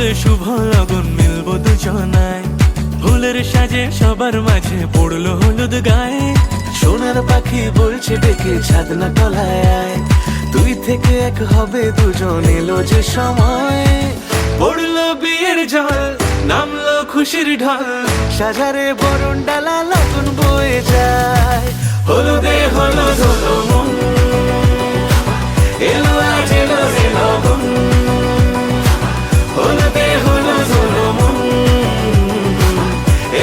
হবে শুভ লগন, মিলবো দুজনায়। ফুলের সাজে সবার মাঝে পড়লো হলুদ গায়ে। সোনার পাখি বলছে ডেকে ছাদ না তলায় আয়। দুই থেকে এক হবে দুজন, এলো যে সময়। পড়লো বিয়ের জল, নামলো খুশির ঢল, সাজারে বরণ ডালা লগন বয়ে যায়। হলুদে হলুদ হলো মন, এলো আজ এলো রে লগন। হলুদে হলুদ হলো মন,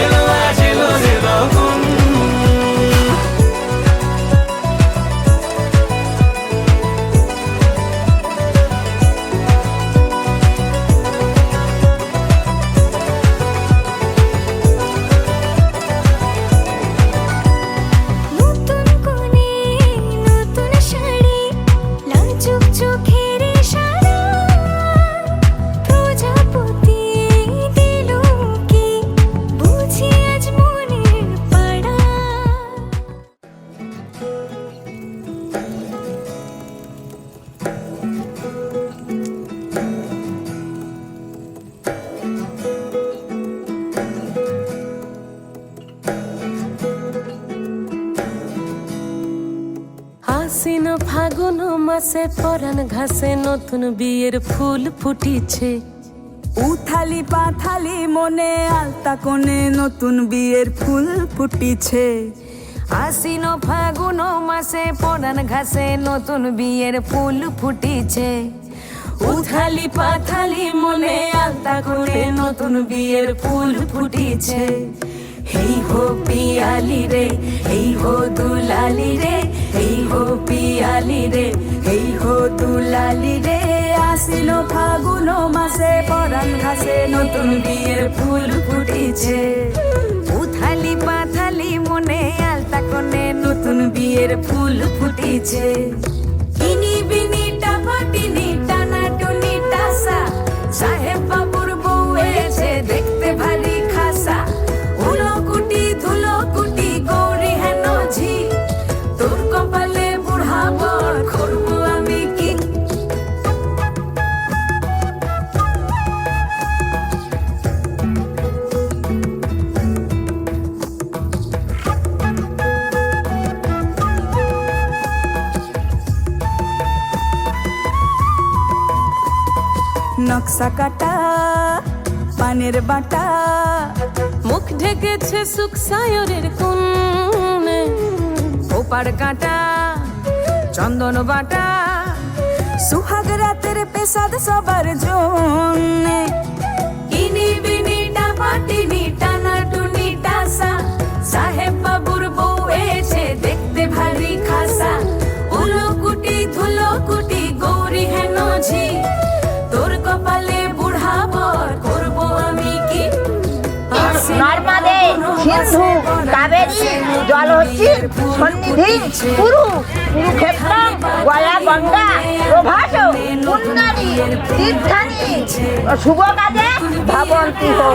এলো আজ এলো রে লগন। আশ্বিন ফাগুন মাসে পরাণ ঘাসে নতুন বিয়ের ফুল ফুটিছে। উথালি পাথালি মনে আলতা কোণে নতুন বিয়ের ফুল ফুটিছে। আশ্বিন ফাগুন মাসে পরাণ ঘাসে নতুন বিয়ের ফুল ফুটিছে। উথালি পাথালি মনে আলতা কোণে নতুন বিয়ের ফুল ফুটিছে। হেই হো পিয়ালি রে, হেই হো দুলালি রে, হেই হো পিয়ালি রে, হেই হো দুলালি রে। আশ্বিন ফাগুন মাসে পরাণ ঘাসে নতুন বিয়ের ফুল ফুটিছে। উথালি পাথালি মনে আলতা কোণে নতুন বিয়ের ফুল ফুটিছে। ইনি বিনি টাপাটিনি টানা টুনি টাসা, সাহেব বাবুর বউ এসে দেখতে ভারী খাসা। উলো কুটি ধুলো কুটি গৌরী হেন ঝি, তোর কপালে বুড়া বর করবো আমি কি। নকশা কাটা পানের বাটা, মুখ ঢেকেছে সুখ সায়রের কোণে। ওপার কাটা চন্দন বাটা, সুহাগ রাতের পেশাদ সবার জন্যে। ইনি বিনি টাপাটিনি টানা টুনি টাসা, সাহেব বাবুর বউ এসে দেখতে ভারী খাসা। উলো কুটি ধুলো কুটি গৌরী হেন ঝি, তোর কপালে বুড়া বর করবো আমি কি। নর্মদে সিন্ধু কাবেরী জলহস্তি সন্নিধি কুরু কুরুক্ষেত্রম গয়া গঙ্গা প্রভাস পুণ্যানি তীর্থানি শুভ কাজে ভাবন্তি হো।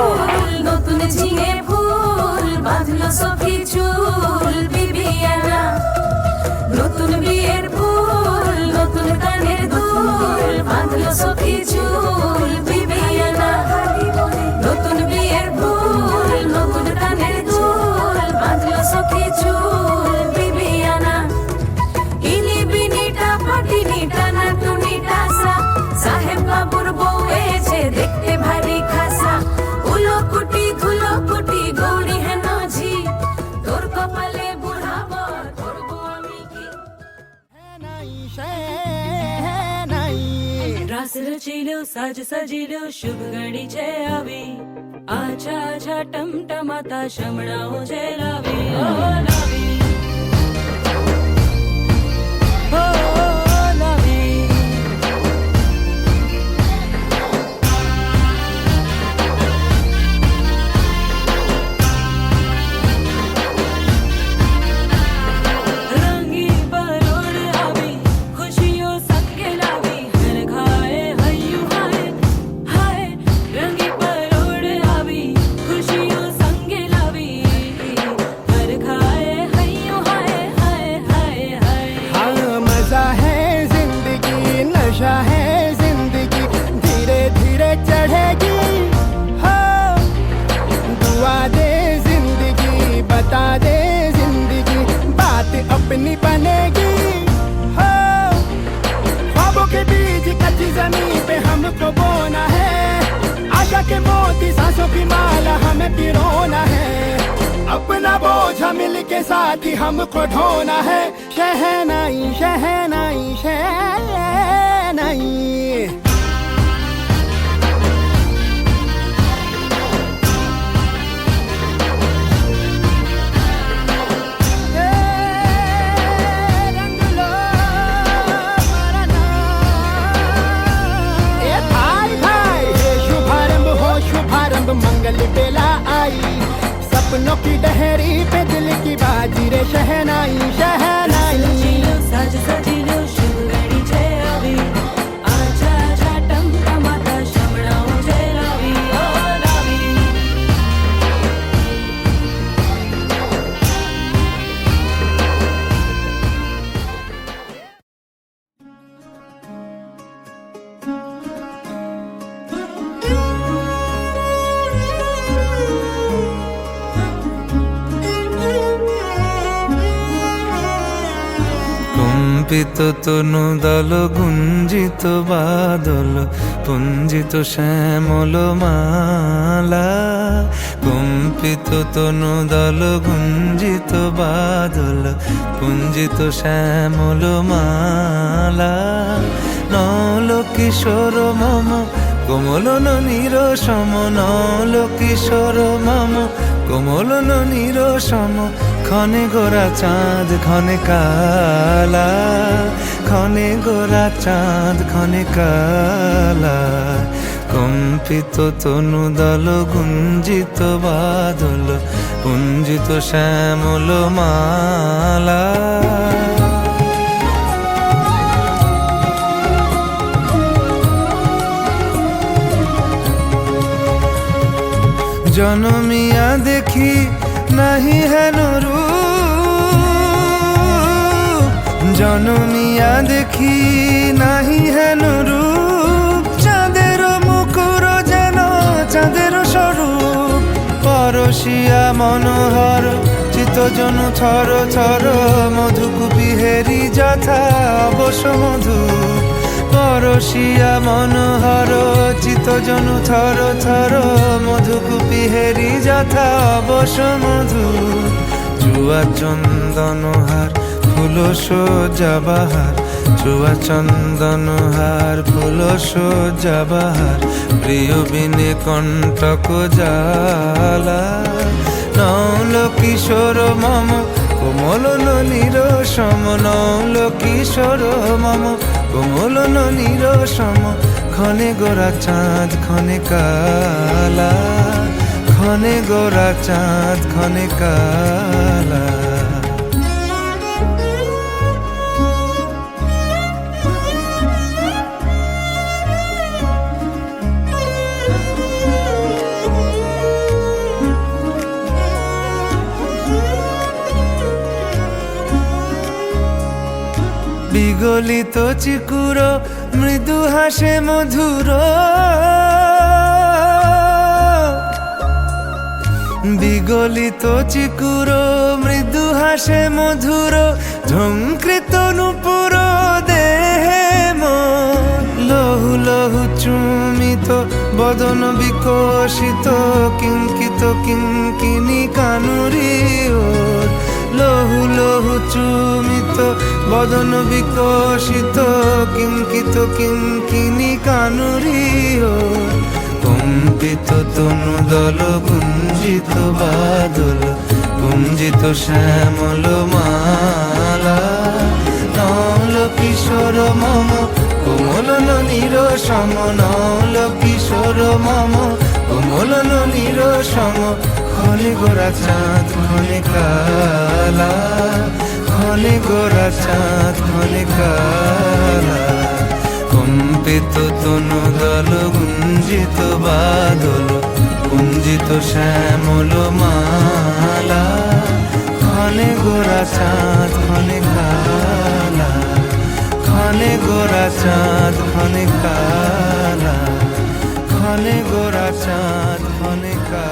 নতুন ঝিঙে ফুল বাঁধলো সখী চুল বিবিয়ানা। নতুন বিয়ের ফুল নতুন কানের দুল বাঁধলো সখী চুল বিবিয়ানা। নতুন বিয়ের ফুল নতুন কানের দুল বাঁধলো সখী চুল বিবিয়ানা। ইনি বিনি টাপাটিনি টানা টুনি টাসা, সাহেব বাবুর বউ এসে দেখতে ভারী খাসা। উলো কুটি ধুলো কুটি গৌরী হেন ঝি, তোর কপালে বুড়া বর করবো আমি কি। রাস রচিল সাজ সজিল শুভ ঘड़ी છે આવી। આછા આછા ટમટમાતા શમણાઓ છે લાવી, ઓ લાવી, ઓ લાવી। રંગી પરોળ આવી, ખુશીઓ સંગે લાવી। હર ખાએ હૈયું હાય હાય, રંગી પરોળ આવી, ખુશીઓ સંગે લાવી। હર ખાए હૈયું હાય હાય હાય હાય। हाँ मजा है जिंदगी, नशा है जिंदगी, धीरे धीरे चढ़ेगी में पिरोना है, अपना बोझ मिल के साथ ही हमको ढोना है। शहनाई शहनाई शहनाई। मंगल बेला आई, सपनों की डहरी पे दिल की बाजी रे शहनाई शहनाई। साज सजीलो शुभ घड़ी छे આવી, आजा आजा टमटमाता शमणाओ छे लावी ओ लावी। কম্পিত তনু দল গুঞ্জিত বাদল পুঞ্জিত শ্যামল মালা। কম্পিত তনু দল গুঞ্জিত বাদল পুঞ্জিত শ্যামল মালা। নল কিশোর মম কোমলন নিরসম, নল কিশোর মম কোমলন নিরসম। ক্ষণে গোরা চাঁদ ক্ষণে কালা, ক্ষণে গোরা চাঁদ ক্ষণে কালা। কম্পিত তনু দল গুঞ্জিত বাদল পুঞ্জিত শ্যামল মালা। জনমিয়া দেখি নাহি হেন রূপ, জনমিয়া দেখি নাহি হেন রূপ। চাঁদের মুকুর যেন চাঁদের স্বরূপ, পরশিয়া মনোহর চিত্তজনু থর থর। মধুকুপি হেরি যথা অবশ মধু, পরশিয়া মনোহর চিত্তজনু থর থর। মধুকুপি হেরি যথা অবশ মধু। চুয়া চন্দনহার ফুল সজ্জা বাহার, চুয়া চন্দনহার ফুল সজ্জা বাহার। প্রিয় বিনে কণ্টক জ্বালা। নল কিশোর মম কোমলন নিরসম, নল কিশোর মম কোমলন নিরসম। ক্ষণে গোরা চাঁদ ক্ষণে কালা, ক্ষণে গোরা চাঁদ ক্ষণে কালা। বিগলিত চিকুর মৃদু হাসে মধুর, বিগলিত চিকুর মৃদু হাসে মধুর। ঝঙ্কৃত নূপুর দেহে মন, লহু লহু চুমিত বদন বিকশিত। কিঙ্কিত কিঙ্কিনি কানুরি ওর, লহু লহু চুমিত বদন বিকশিত। কিঙ্কিত কিঙ্কিনি কানুরি ওর। কম্পিত তনু দল গুঞ্জিত বাদল গুঞ্জিত শ্যামল মালা। নল কিশোর মম কোমলন নিরসম, নল কিশোর মম কোমলন নিরসম। ক্ষণে গোরা চাঁদ ক্ষণে কালা, ক্ষণে গোরা চাঁদ ক্ষণে কালা। কম্পিত তনু দল গুঞ্জিত বাদল গুঞ্জিত শ্যামল মালা। ক্ষণে গোরা চাঁদ ক্ষণে কালা, ক্ষণে গোরা চাঁদ ক্ষণে কালা, ক্ষণে গোরা চাঁদ ক্ষণে কালা।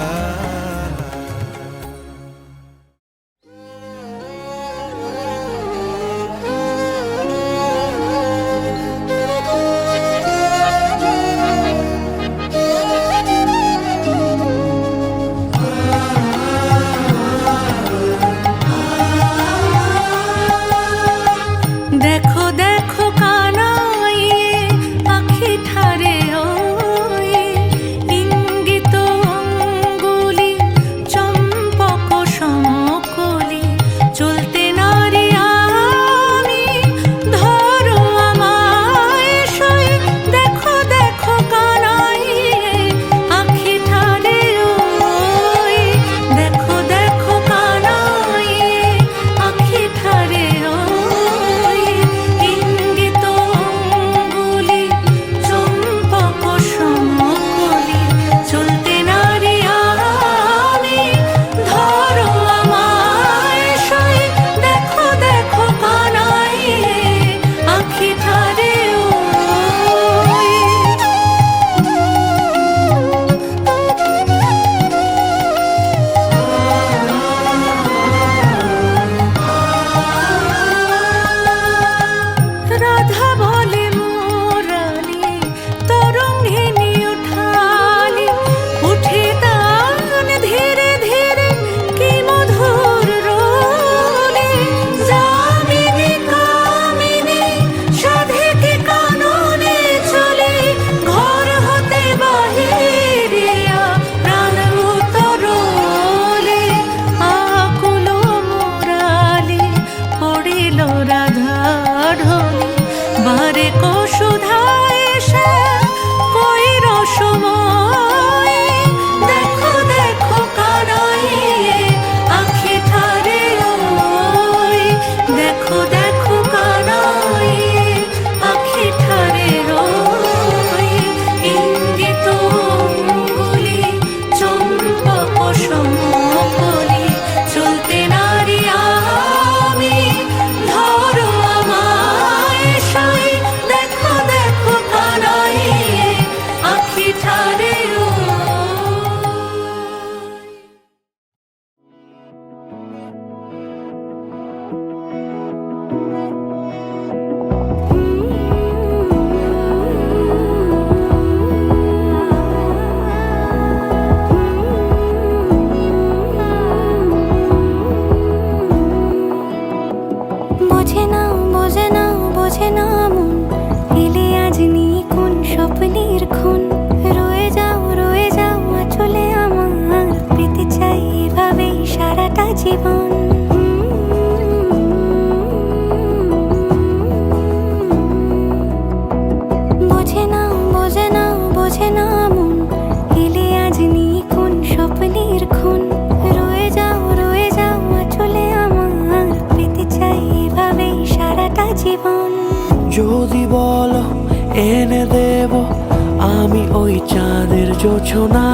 আমি ওই চাঁদের জোছনা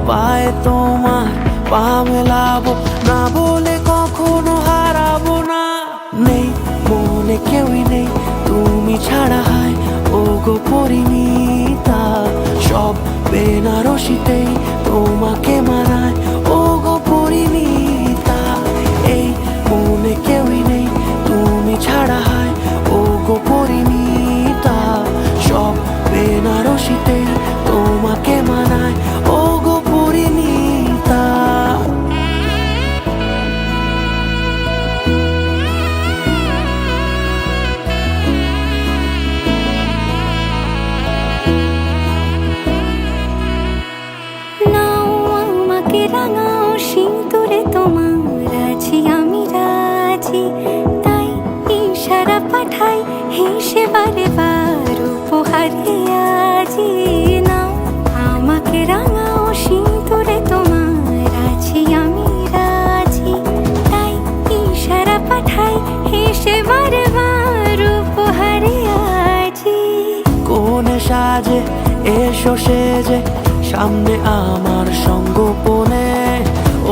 পায়ে তোমার পা মেলাবো না বলে কখনো হারাবো না। নেই মনে কেউই নেই তুমি ছাড়া, হায় ও গো পরিণীতা। সব বেনারসিতেই তোমাকে মানায় ও গো পরিণীতা। এই মনে কেউই নেই তুমি ছাড়া, হায় ও গো পরিণীতা। সব বেনারসিতেই তোমাকে মানায় ও গো পরিণীতা। নাও আমাকে রাঙাও সিঁদুরে তোমার আছি আমি রাজি, তাই ইশারা পাঠাই হেসে বারে বার উপহারে আজি। নাও আমাকে রাঙাও সিঁদুরে তোমার আছি আমি রাজি, তাই ইশারা পাঠাই হেসে বারে বার উপহারে আজি। কোনে সাজে এসো সেজে সামনে আমার সঙ্গোপনে,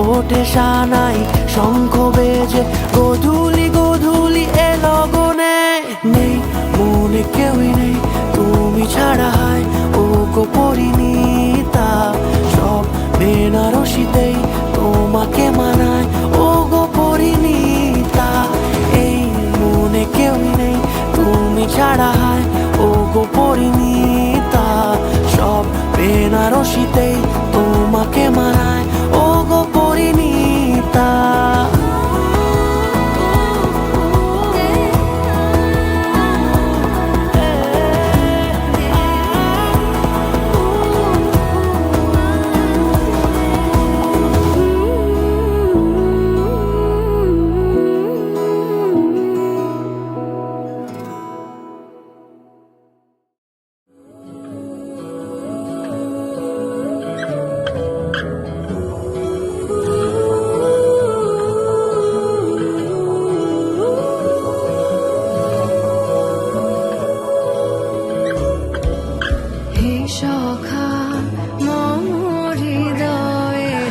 ওঠে সানাই শঙ্খ বেজে গধূলি গধূলি এ লগনে। নেই মনে কেউই নেই তুমি ছাড়া, হায় ও গো পরিণীতা। সব বেনারসিতেই তোমাকে মানায় ও গো পরিণীতা। এই মনে কেউই নেই তুমি ছাড়া, হায় ও গো পরিণীতা। সব বেনারসিতেই তোমাকে মানায় ও গো পরিণীতা।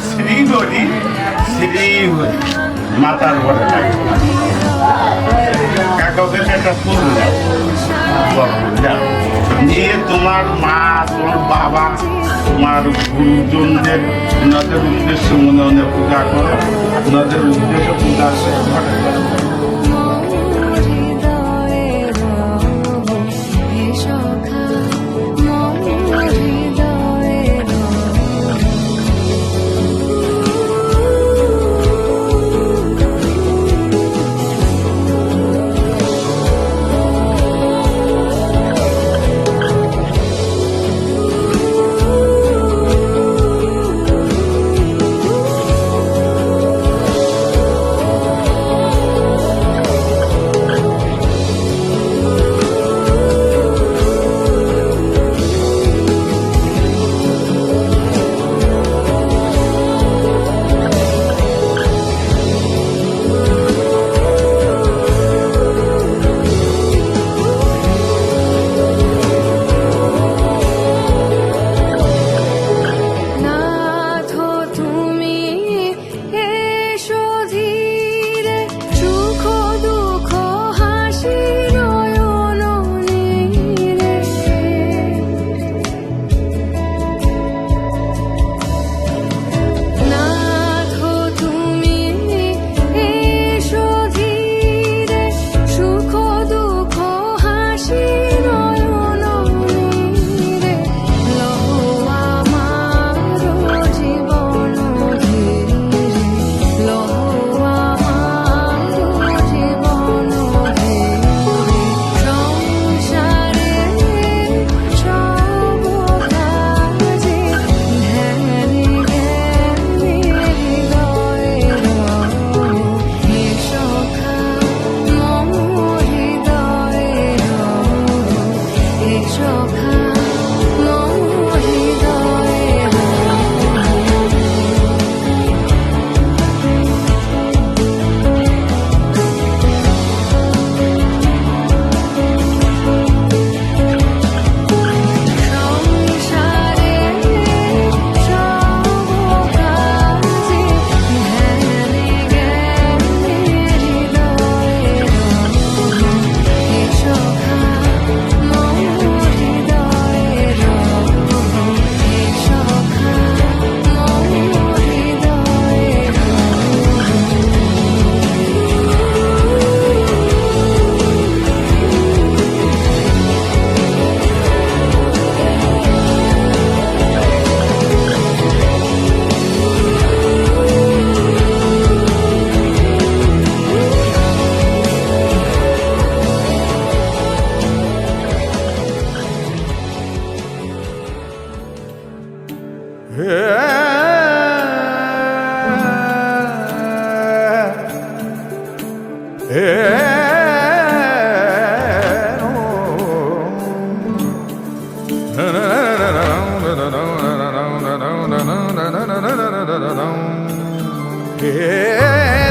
শ্রীহরি শ্রীহরি মাতার ঘরে লাগে কাকাকে একটা ফুল নিয়ে তোমার মা তোমার বাবা তোমার গুরুজনদের ওনাদের উদ্দেশ্যে মনে মনে পূজা করো, ওনাদের উদ্দেশ্যে পূজা ঘটে।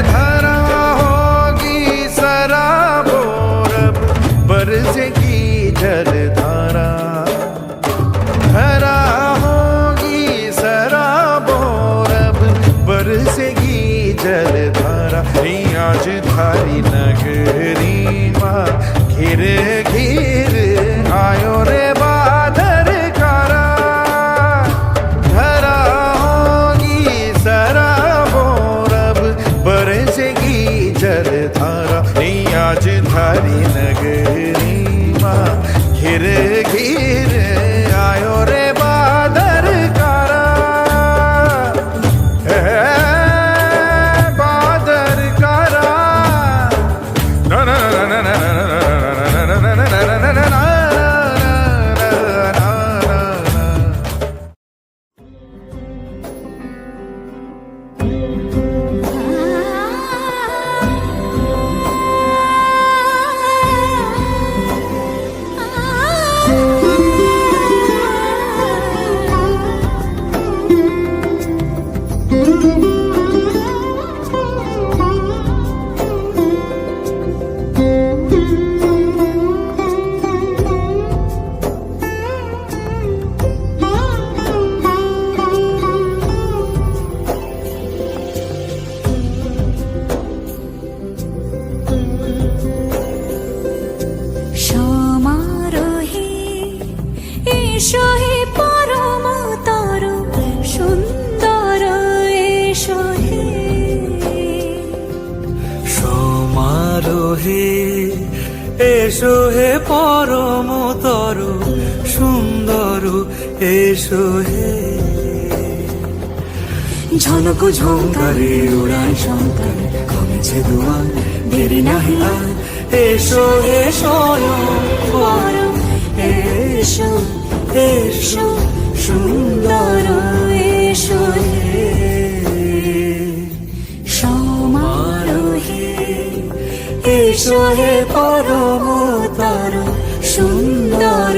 धरा होगी सराबोर बरसेगी जलधारा धरा होगी सराबोर बरसेगी जलधारा आज थारी नगरी माँ घिर घिर आयो रे बादर कारा धरा होगी सराबोर बरसेगी जलधारा आज थारी नगरी माँ घिर घिर आयो रे बादर कारा बादर कारा ना ना ना ना ना ना ना ना ना ना সমারোহে এসো হে পরম তর সুন্দর এসো হে সমারোহে এসো হে পরমতর সুন্দর এসো হে ঝনক ঝঙ্কারে উড়ায় শঙ্কর কমেছে দুয়ার দেরি নাহি আর এসো হে স্বয়ং পরম এসো এসো সুন্দর এসো হে সমারোহে এসো হে পরমতর সুন্দর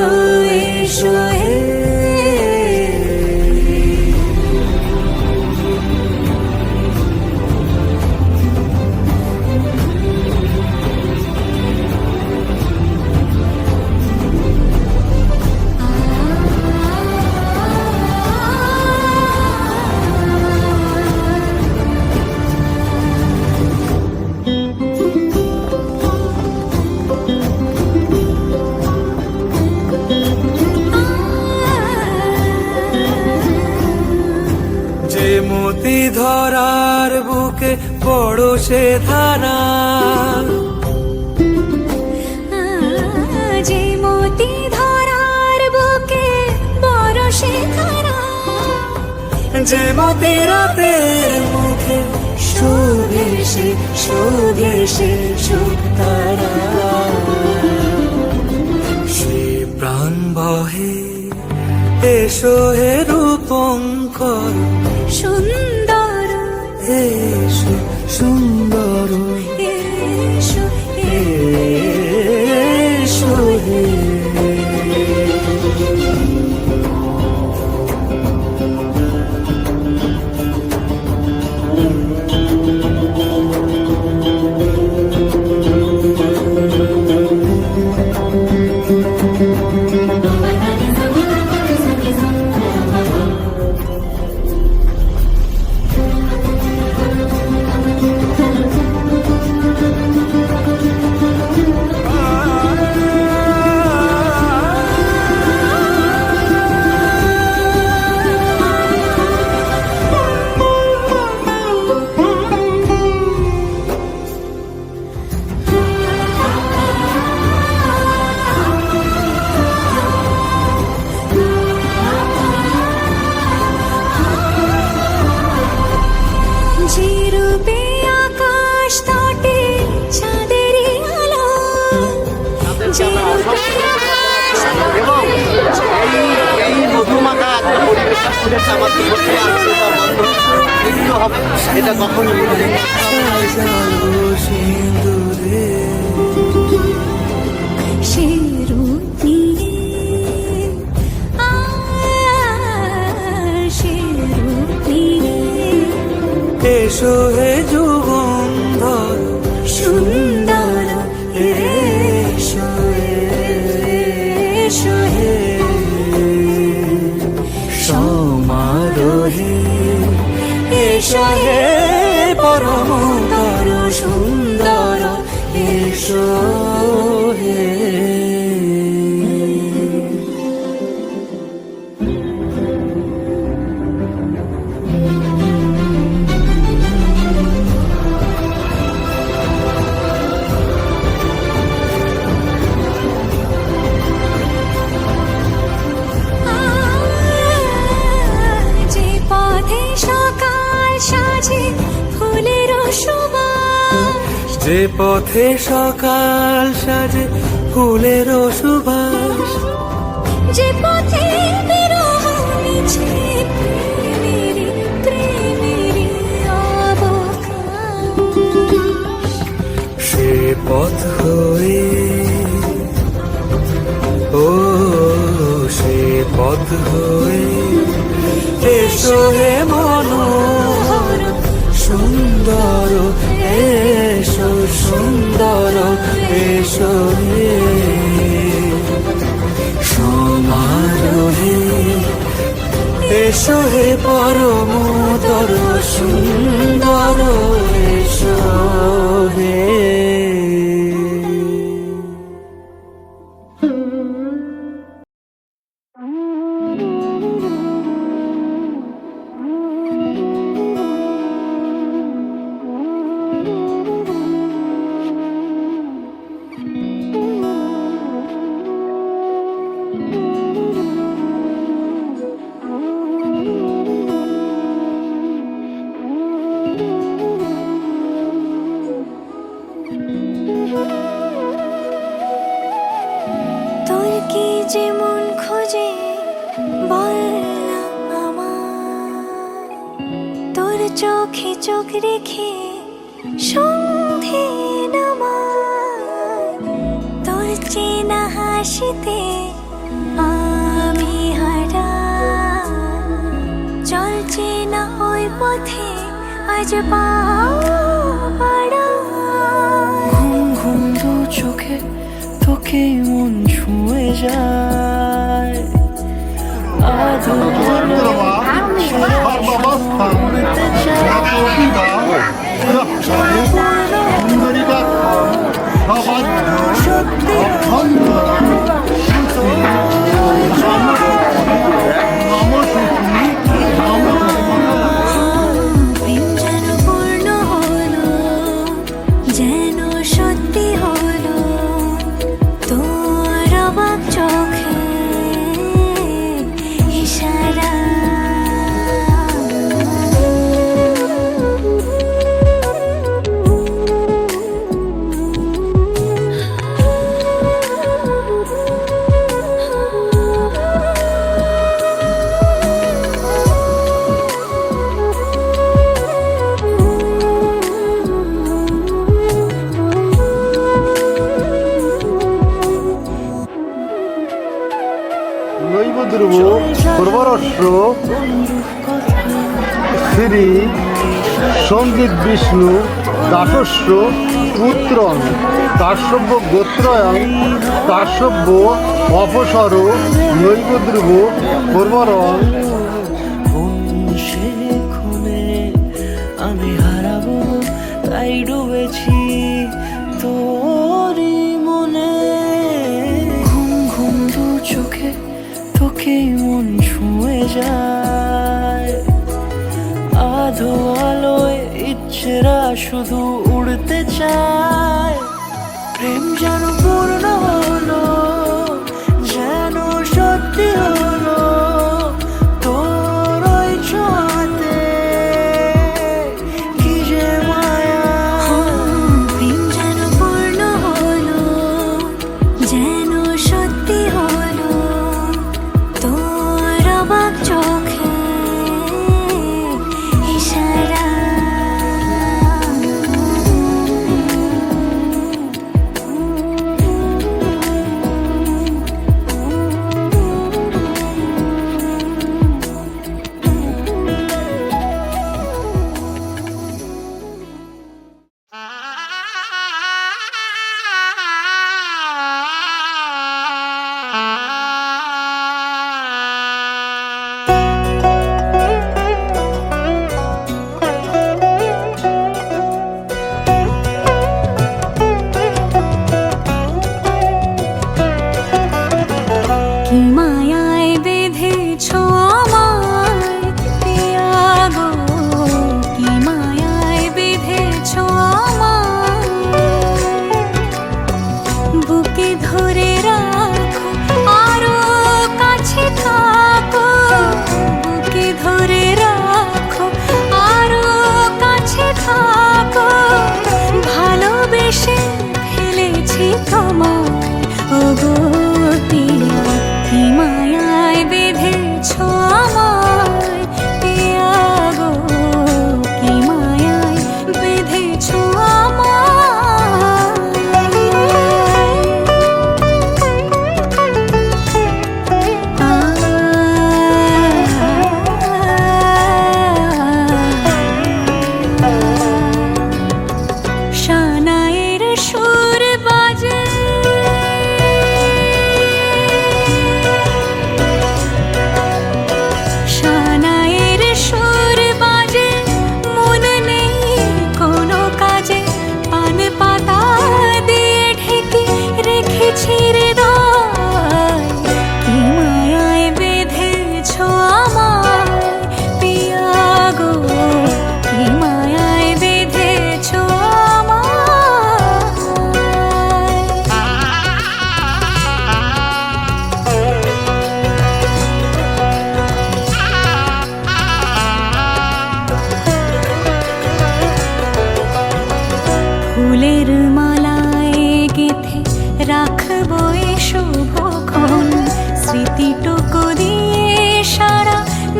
এসো হে যে মতি ধরার বুকে বড় সে ধারা যে মতি ধরার বুকে বরসে ধারা যে মতি রাতের মুখে শোভে সে সুতারা সে প্রাণ বহে এসো হে রূপঙ্কর সুন্দর এসো সুন্দর এসো এসো হে আমাদের মধ্যে আত্মীয়তা বন্ধন তৃপ্ত হবে, এটা কখনো ভুলবে না। সে রূপ নিয়ে সে রূপ নিয়ে এসো হে যুগন্ধর সুন্দর এসো এসো হে সমারোহে এসো হে পরমতর সুন্দর এসো হে। যে পথে সকাল সাজে ফুলের সুবাস যে পথে সকাল সাজে ফুলের সুবাস যে পথে বিরহ মিছে প্রেমেরই প্রেমেরই অবকাশ সে পথ হয়ে ও সে পথ হয়ে এসো হে মনোহর সুন্দর এসো সুন্দর এসো হে সমারোহে এসো হে পরমতর সুন্দর এসো হে। তোর কি যে মন খোঁজে বল না আমার, তোর চোখে চোখ রেখে সন্ধে নামার, তোর চেনা হাসিতে আমি হারা, চলছে না ওই পথে আজ পাড়া। ঘুম ঘুম দু চোখে তোকে মন ছুঁয়ে যায় আধো প্রেম যেন পূর্ণ হলো, যেন সত্যি হলো, তোর অবাক চোখে ইশারা। নৈব ধ্রুব পূর্বরস্য শ্রী সঙ্গীত বিষ্ণু দাসস্য পুত্রং কাশ্যপ গোত্রয়ং কাশ্যপ অপসর নৈব ধ্রুব পূর্বরং। সে খুনে আমি হারাবো তাই ডুবেছি তোরই মনে। ঘুম ঘুম দু চোখে তোকে মন ছুঁয়ে যায় আধো আলোয় ইচ্ছেরা শুধু উড়তে চায়। প্রেম যেন পূর্ণ হলো, যেন সত্যি হলো, তোর ওই ছোঁয়াতে কি যে মায়া। প্রেম যেন পূর্ণ হলো, যেন সত্যি হলো, তোর অবাক চোখে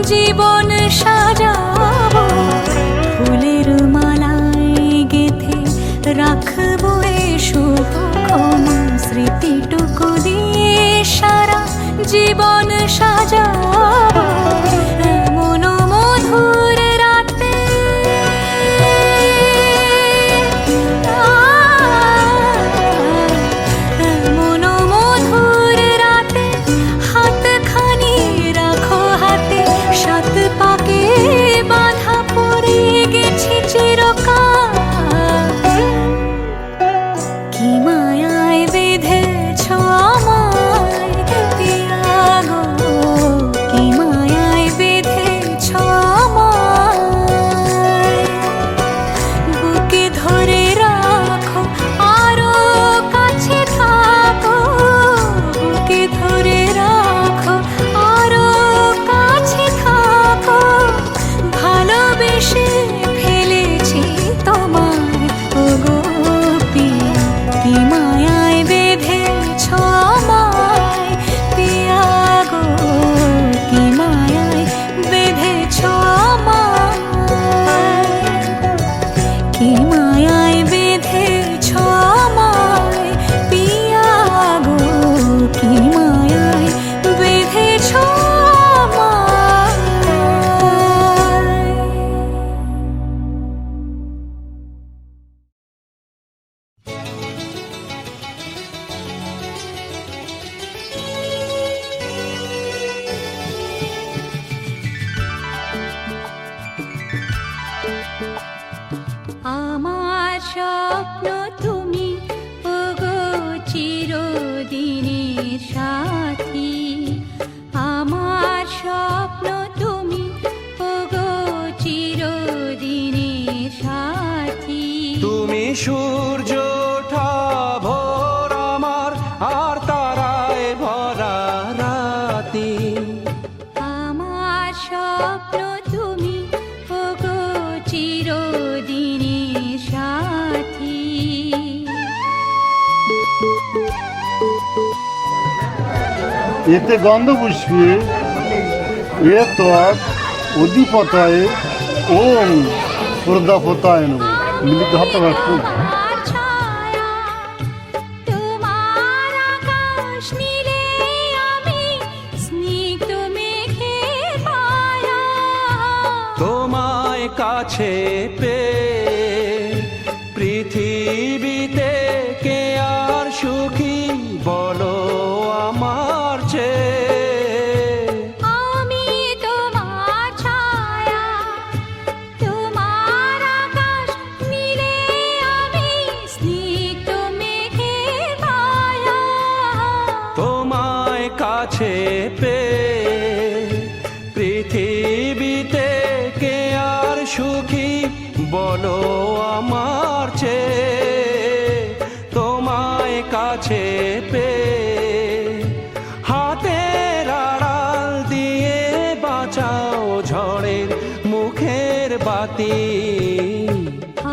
জীবন সাজাবো ফুলের মালায় গেথে রাখবো এ শুভক্ষণ স্মৃতিটুকু দিয়ে সারা জীবন সাজাবো এমন মধুর রাতে এমন মধুর রাতে হাতখানি রাখো হাতে সাত পাকে বাঁধা পড়ে গেছি চিরকাল কি মায়ায় বেঁধেছ আমায় পিয়া গো কি মায়ায় বেঁধেছ আমায় বুকে ধরে রাখো আরো কাছে থাকো বুকে ধরে রাখো আরো কাছে থাকো ভালোবেসে ফেলেছি তোমায় ওগো পিয়া কি মায়ায় বেঁধেছ আমায় পিয়া গো কি মায়ায় বেঁধেছ আমায় কি মায়ায় বেঁধেছ আমায় পিয়া গো কি মায়ায় বেঁধেছ আমায় আমার স্বপ্ন তুমি ওগো চিরদিনের সাথী আমার স্বপ্ন তুমি ওগো চিরদিনের সাথী তুমি সূর্য ওঠা ভোর আমার আর তারায় ভরা রাতি আমার স্বপ্ন তুমি ওগো চিরদিনের সাথী এতে গন্ধ পুষ্পে এ ত্বক অধিপতায় ওম প্রদাপতায় নম মিলিত হতে পারত আমার ছায়া তোমার আকাশ নীলে আমি স্নিগ্ধ মেঘের মায়া তোমায় কাছে পেয়ে পৃথিবীতে কে আর সুখী বলো আমার চেয়ে আমি তোমার ছায়া তোমার আকাশ নীলে আমি স্নিগ্ধ মেঘের মায়া তোমায় কাছে পেয়ে পৃথিবীতে কে আর সুখী বলো আমার চেয়ে তোমায় কাছে পেয়ে হাতের আড়াল দিয়ে বাঁচাও ঝড়ের মুখের বাতি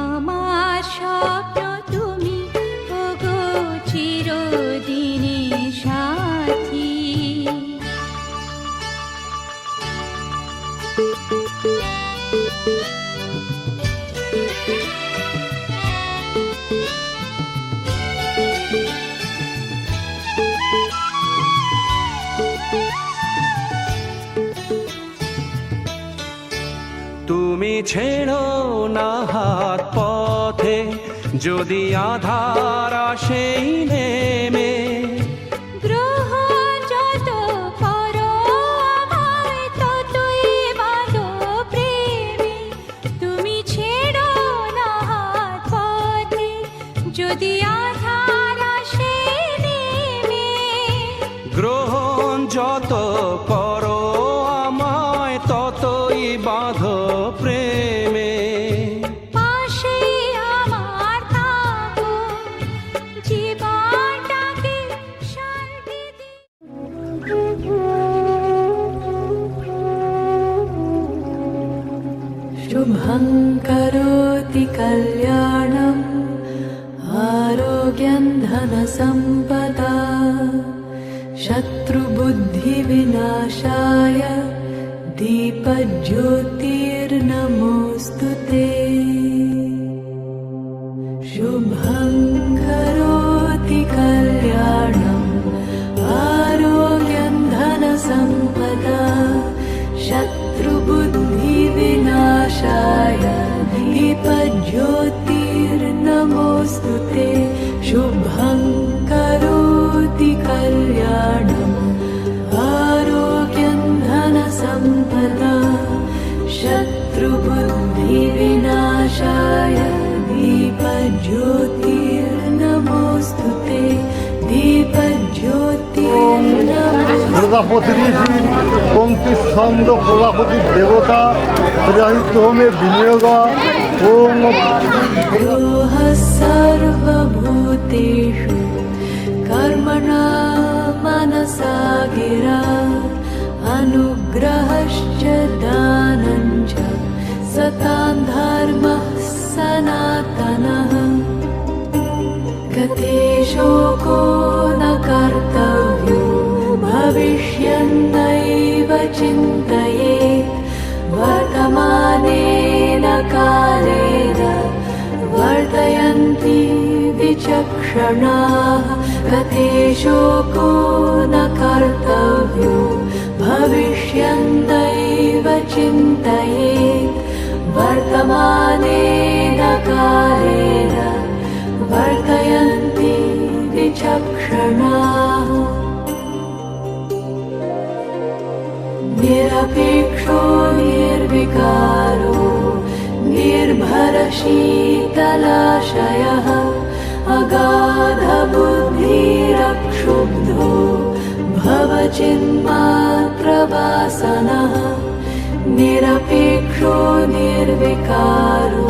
আমার স্বপ্ন তুমি ওগো চিরদিনের সাথী তুমি ছেড়ো না হাত পথে যদি আধার আসেই নেমে গ্রহণ যত করো আমায় ততই বাঁধো প্রেমে তুমি ছেড়ো না হাত পথে যদি আধার আসে নেমে গ্রহণ যত করো আমায় ততই বাঁধো প্রেমে পাশে আমার থাকো জীবনটাকে শান্তি शुभं करोति कल्याणम् आरोग्यं धनसम्पदा शत्रुबुद्धिविनाशाय दीपज्योतिर्नमोऽस्तु ते शुभं करोति कल्याणम् आरोग्यं धनसम्पदा शत्रुबुद्धिविनाशाय दीपज्योतिर्नमोऽस्तु ते शुभं करोति कल्याणम् आरोग्यं धनसम्पदा शत्रुबुद्धिविनाशाय दीपज्योतिर्नमोऽस्तु ते दीपज्योतिर्नमोऽस्तु প্রজাপতি ঋষি পঙ্ক্তি ছন্দ প্রজাপতির দেবতা প্রজাহিত হোমে বিনিয়োগ ওম योः सर्वभूतेषु कर्मणा मनसा गिरा अनुग्रहश्च दानञ्च सतां धर्मः सनातनः गते शोको न कर्तव्यो भविष्यन्नैव चिन्तयेत् वर्तमानेन कालेन वर्तयन्ति विचक्षणाः गते शोको न कर्तव्यो भविष्यन्नैव चिन्तयेत् वर्तमानेन कालेन वर्तयन्ति विचक्षणाः निरपेक्षो निर्विकारो निर्भरशीतलाशयः अगाधबुद्धिरक्षुब्धो भवचिन्मात्रवासनः निरपेक्षो निर्विकारो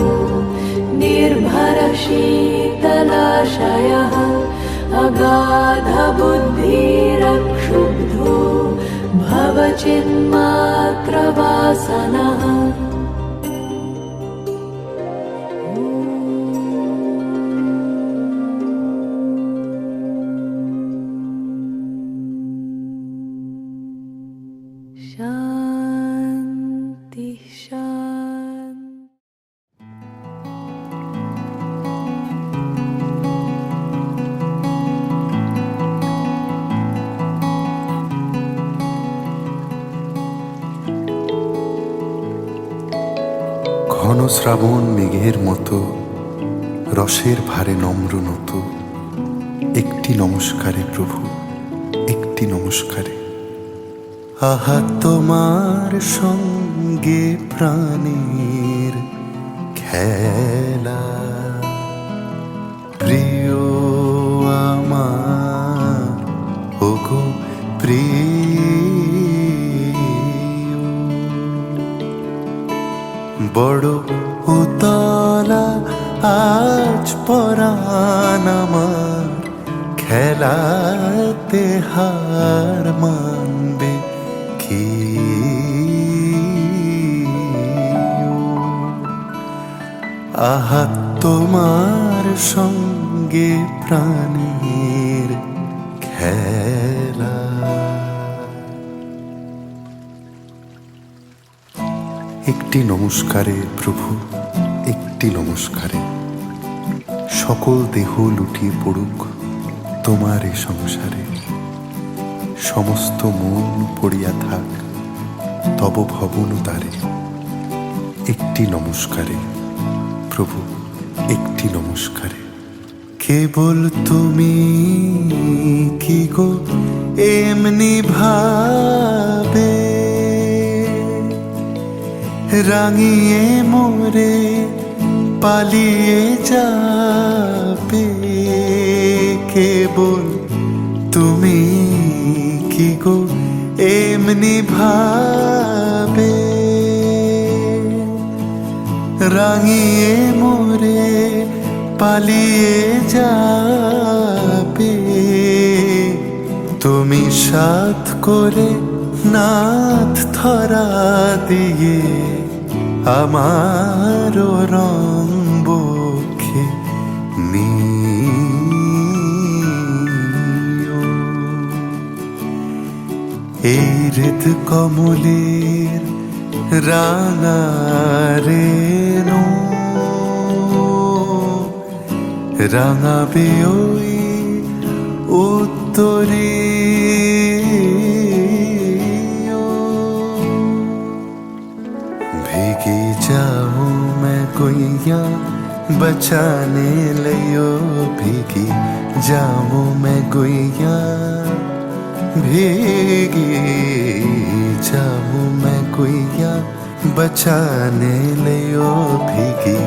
निर्भरशीतलाशयः अगाधबुद्धिरक्षुब्धो भवचिन्मात्रवासनः शान्ति शान्ति ঘন শ্রাবণ মেঘের মতো রসের ভারে নম্র নত একটি নমস্কারে প্রভু একটি নমস্কারে আহা তোমার সঙ্গে প্রাণের খেলা প্রিয় আমার ওগো প্রিয় বড় উতলা আজ পরাণ আমার খেলাতে হার মানবে কি আহা তোমার সঙ্গে প্রাণীর খেলা একটি নমস্কারে প্রভু একটি নমস্কারে সকল দেহ লুটিয়ে পড়ুক তোমার এ সংসারে সমস্ত মন পড়িয়া থাক তব ভবন তারে একটি নমস্কারে প্রভু একটি নমস্কারে কেবল তুমি কি গো এমনি ভাবে রাঙিয়ে মোরে পালিয়ে যাবে কেবল তুমি কি গো এমনি ভাবে রাঙিয়ে মোরে পালিয়ে যাবে তুমি সাথ করে নাথ ধরা দিয়ে আমার রং বক্ষে নিও এই হৃদ কমলের রাঙারেনো রাঙাবে ওই উত্তরে भीगी जाऊं मैं गुइया बचाने लियो भीगी जाऊं मैं गुइया भीगी जाऊं मैं गुइया बचाने लियो भीगी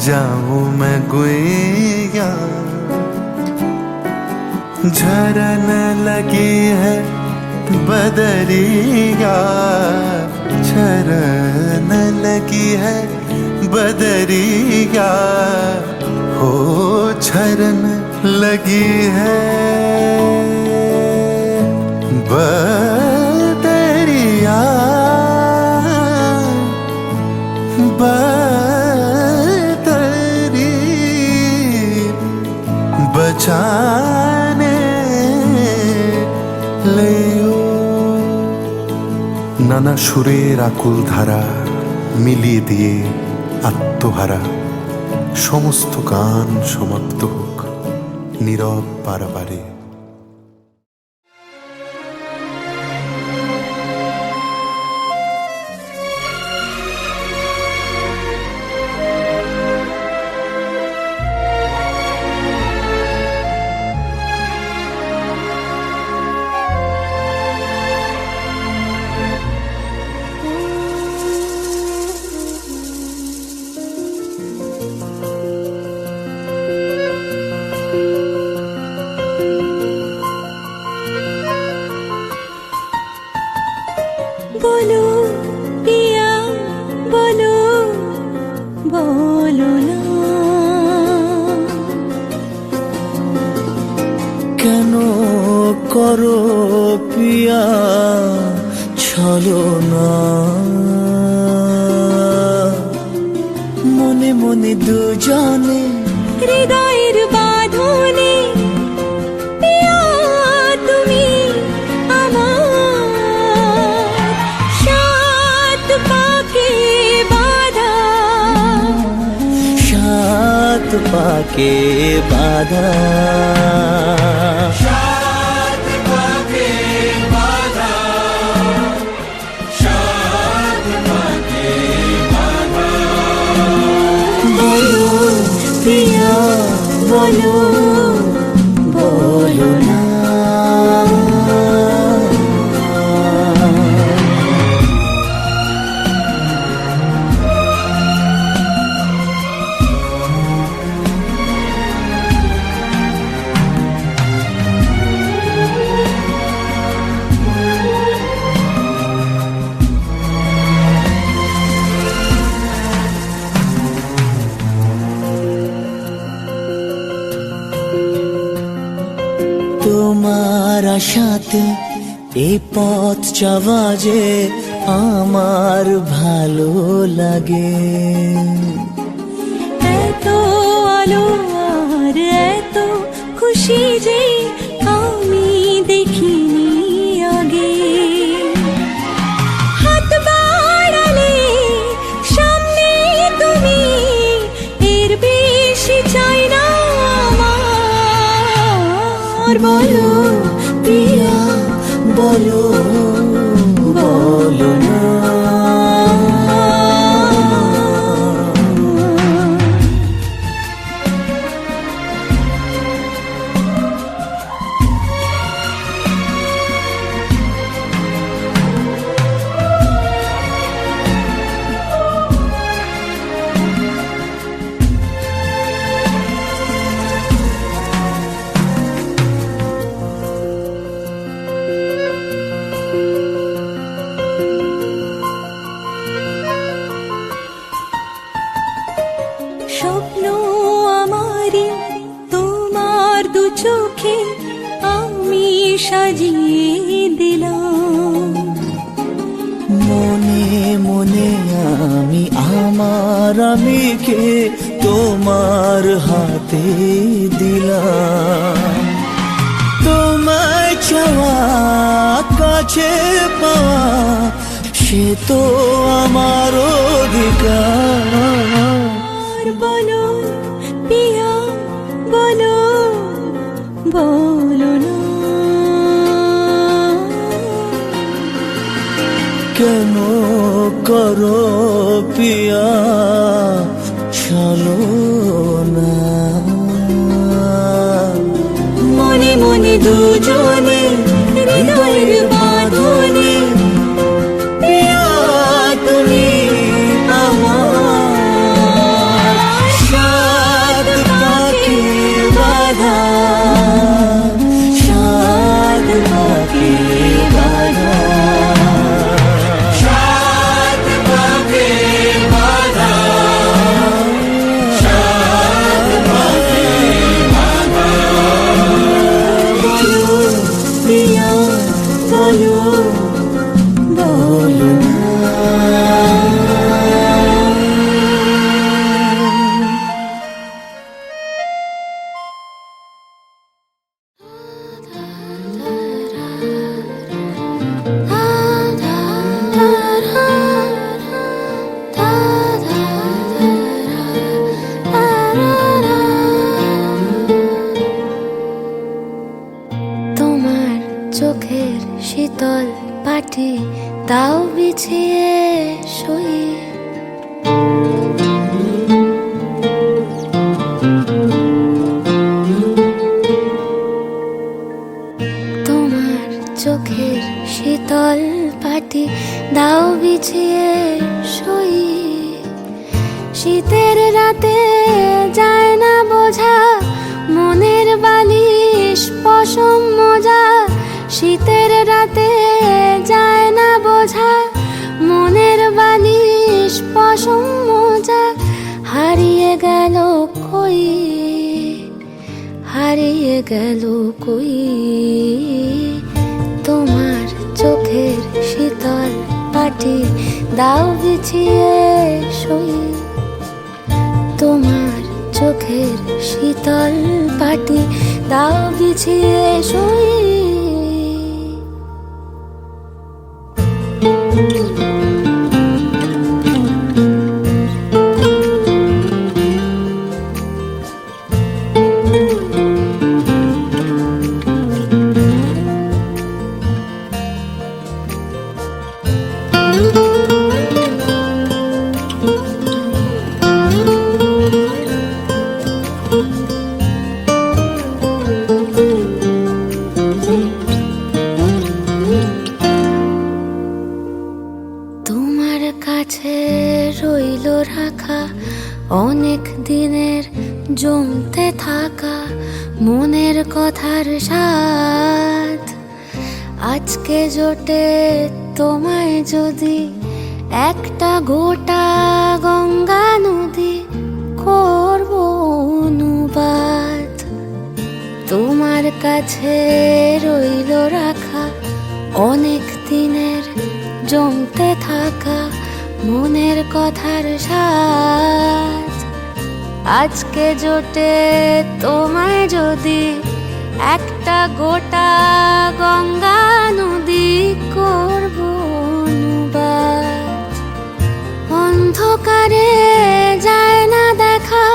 जाऊं मैं गुइया झरन लगी है बदरिया झरन लगी है बदरिया हो झरन लगी है बदरिया बदरी बचाने लियो নানা সুরের আকুল ধারা মিলিয়ে দিয়ে আত্মহারা সমস্ত গান সমাপ্ত হোক নীরব পারাবারে। बोलो पिया बोलो बोलो ना কেন করো পিয়া ছলনা মনে মনে দুজনে হৃদয়ের বাঁধনে পিয়া তুমি আমার সাত পাকে বাঁধা সাত পাকে বাঁধা बोलो पिया बोलो बोलो ना তোমার আশাতে এই পথ যাওয়া যে আমার ভালো লাগে এত আলো আর এত খুশি যে আমি দেখিনি আগে হাত বাড়ালে সামনে তুমি এর বেশি চাই না আমার বলো পিয়া বলো বলো না স্বপ্ন আমারি তোমার দু চোখে আমি সাজিয়ে দিলাম মনে মনে আমি আমার আমিকে তোমার হাতে দিলাম তোমায় চাওয়া কাছে পাওয়া সে তো আমার অধিকার। বলো পিয়া বলো বলো না কেন করো পিয়া ছলনা। মনে মনে দুজনে হৃদয়ের বাঁধনে পিয়া তুমি আমার সাত পাখি বাঁধা, সাত পাখি বাঁধা, সাত পাখি বাঁধা, সাত পাখি বাঁধা। বলো প্রিয়া বলো বলো তোমার চোখের শীতল পাটি তাও বিছিয়ে শুই তোমার চোখের শীতল পাটি দাও বিছিয়ে শুই শীতের রাতে যায় না বোঝা মনের বালিশ পশম মোজা শীতের রাতে যায় না বোঝা মনের বালিশ পশম মোজা হারিয়ে গেল কই হারিয়ে গেল কই তোমার চোখের শীতল পাটি দাও বিছিয়ে শুই তোমার চোখের শীতল পাটি দাও বিছিয়ে শুই তোমার কাছে রইল রাখা অনেক দিনের জমতে থাকা মনের কথার স্বাদ আজকে জোটে তোমায় যদি একটা গোটা গঙ্গা নদী করব অনুবাদ তোমার কাছে রইল রাখা অনেক দিনের জমতে থাকা মনের কথার স্বাদ আজকে জোটে তোমায় যদি একটা গোটা গঙ্গা নদী করব অনুবাদ অন্ধকারে যায় না দেখা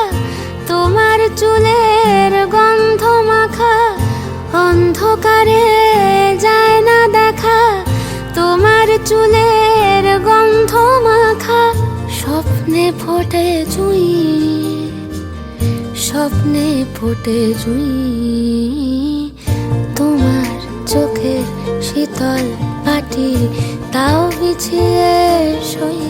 তোমার চুলের গন্ধ মাখা অন্ধকারে যায় না দেখা তোমার চুলের গন্ধ মাখা স্বপ্নে ফোটে জুই স্বপ্নে ফোটে জুই তোমার চোখের শীতল পাটি তাও বিছিয়ে শুই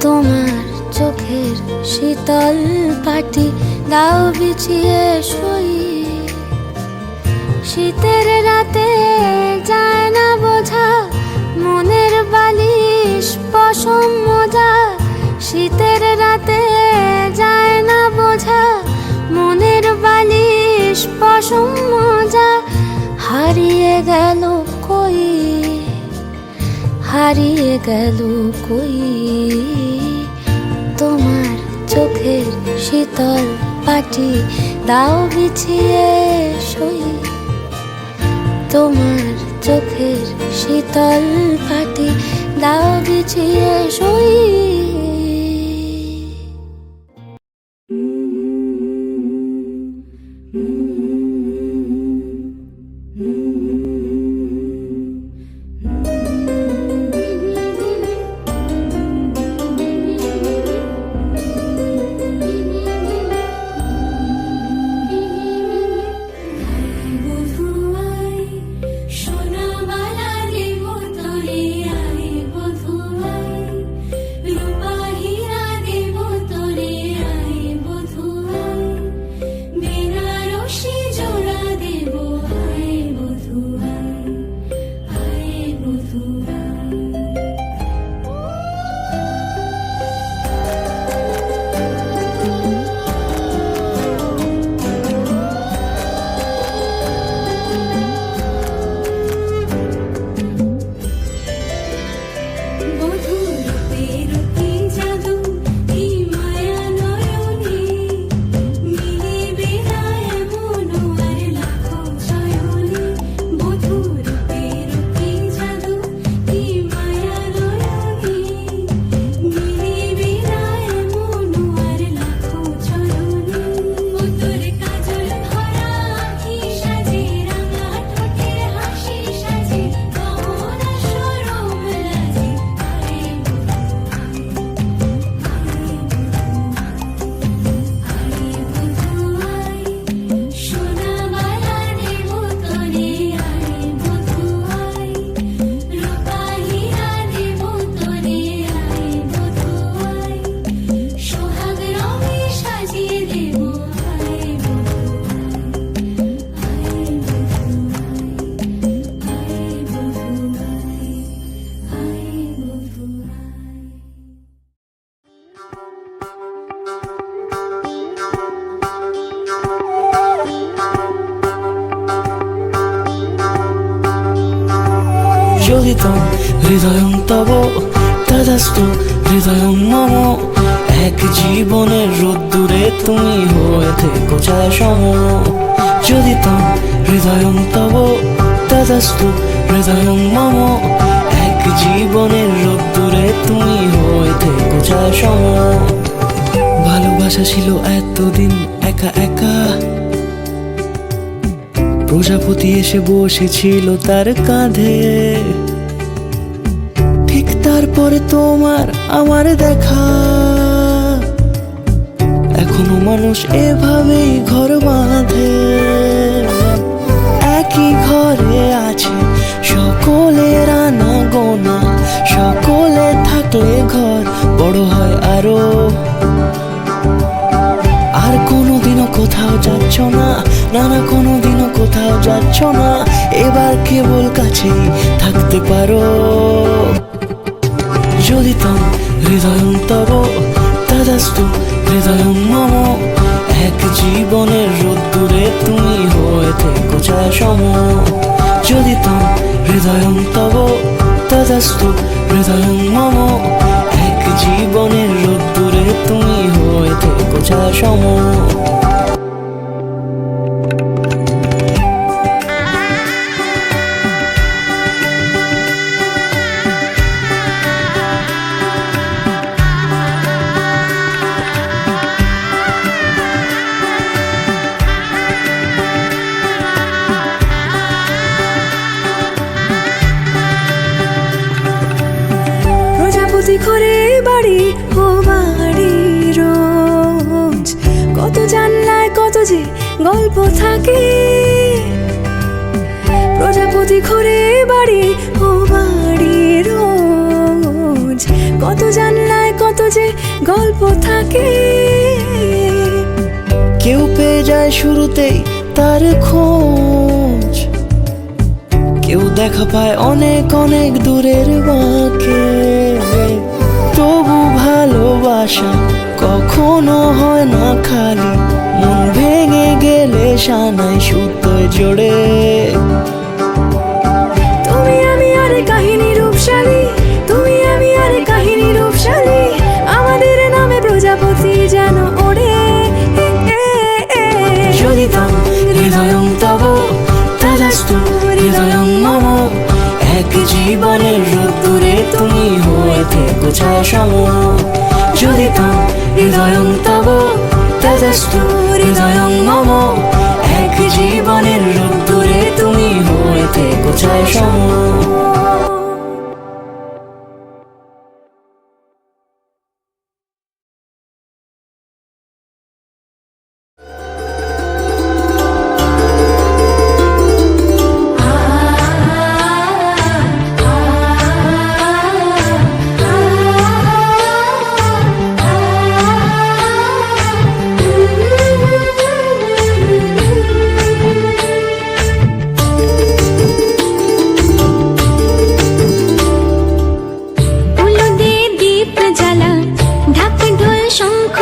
তোমার চোখের শীতল পাটি দাও বিছিয়ে শুই শীতের রাতে যায় না বোঝা মনের বালিশ পশম মোজা শীতের রাতে যায় না বোঝা মনের বালিশ পশম মোজা হারিয়ে গেল কই হারিয়ে গেল কই তোমার চোখের শীতল পাটি দাও বিছিয়ে শুই তোমার চোখের শীতল ফাটে দাগ ছিঁড়ে সই। যোগিতম হৃদয়ং তব তদাস্তু হৃদয়ং মম। এক জীবনের রোদ্দুরে তুমি হয়ে থেকো ছায়া সম। যোগিতম হৃদয়ং তব তদাস্তু হৃদয়ং মম। এক জীবনের রোদ্দুরে তুমি হয়ে থেকো ছায়া সম। ভালোবাসা ছিল এতদিন একা একা, প্রজাপতি এসে বসেছিল তার কাঁধে। ঠিক তারপরে তোমার আমার দেখা, এখনো মানুষ এভাবেই ঘর বাঁধে। একই ঘরে আছে সকলের আনা গোনা, সকলে থাকলে ঘর বড় হয় আরো। আর কোনোদিনও কোথাও যাচ্ছ না, না না কোনোদিনও কোথাও যাচ্ছ না, এবার কেবল কাছেই থাকতে পারো। যদি তম হৃদয়ং তব তদাস্তু হৃদয়ং মম। এক জীবনের রোদ্দুরে তুমি হয়ে থেকো ছায়া সম। যদি তম হৃদয়ং তব তদাস্তু হৃদয়ং মম। এক জীবনের রোদ্দুরে তুমি হয়ে থেকো ছায়া সম। প্রজাপতি ঘরে বাড়ি ও বাড়ি রোজ, কত জানলায় কত যে গল্প থাকে। প্রজাপতি ঘরে বাড়ি ও বাড়ি রোজ, কত জানলায় কত যে গল্প থাকে। কেউ পেয়ে যায় শুরুতেই তার খোঁজ, কেউ দেখা পায় অনেক অনেক দূরের বাঁকে। তবু ভালোবাসা কখনো হয় না খালি, মন ভেঙে গেলে সানাই সুতোয় জোড়ে। তুমি আমি আর কাহিনী রূপশালী, তুমি আমি আর কাহিনী রূপশালী, আমাদের নামে প্রজাপতি যেন ওড়ে। যদি তম হৃদয়ং তব তদাস্তু হৃদয়ং মম। কোথায় সম যদি তম হৃদয়ং তব তদস্তু হৃদয়ং মম এক জীবনের রোদ্দুরে তুমি হইতে কোথায় সম উলুদে দীপ জ্বালা ঢাক ঢোল শঙ্খ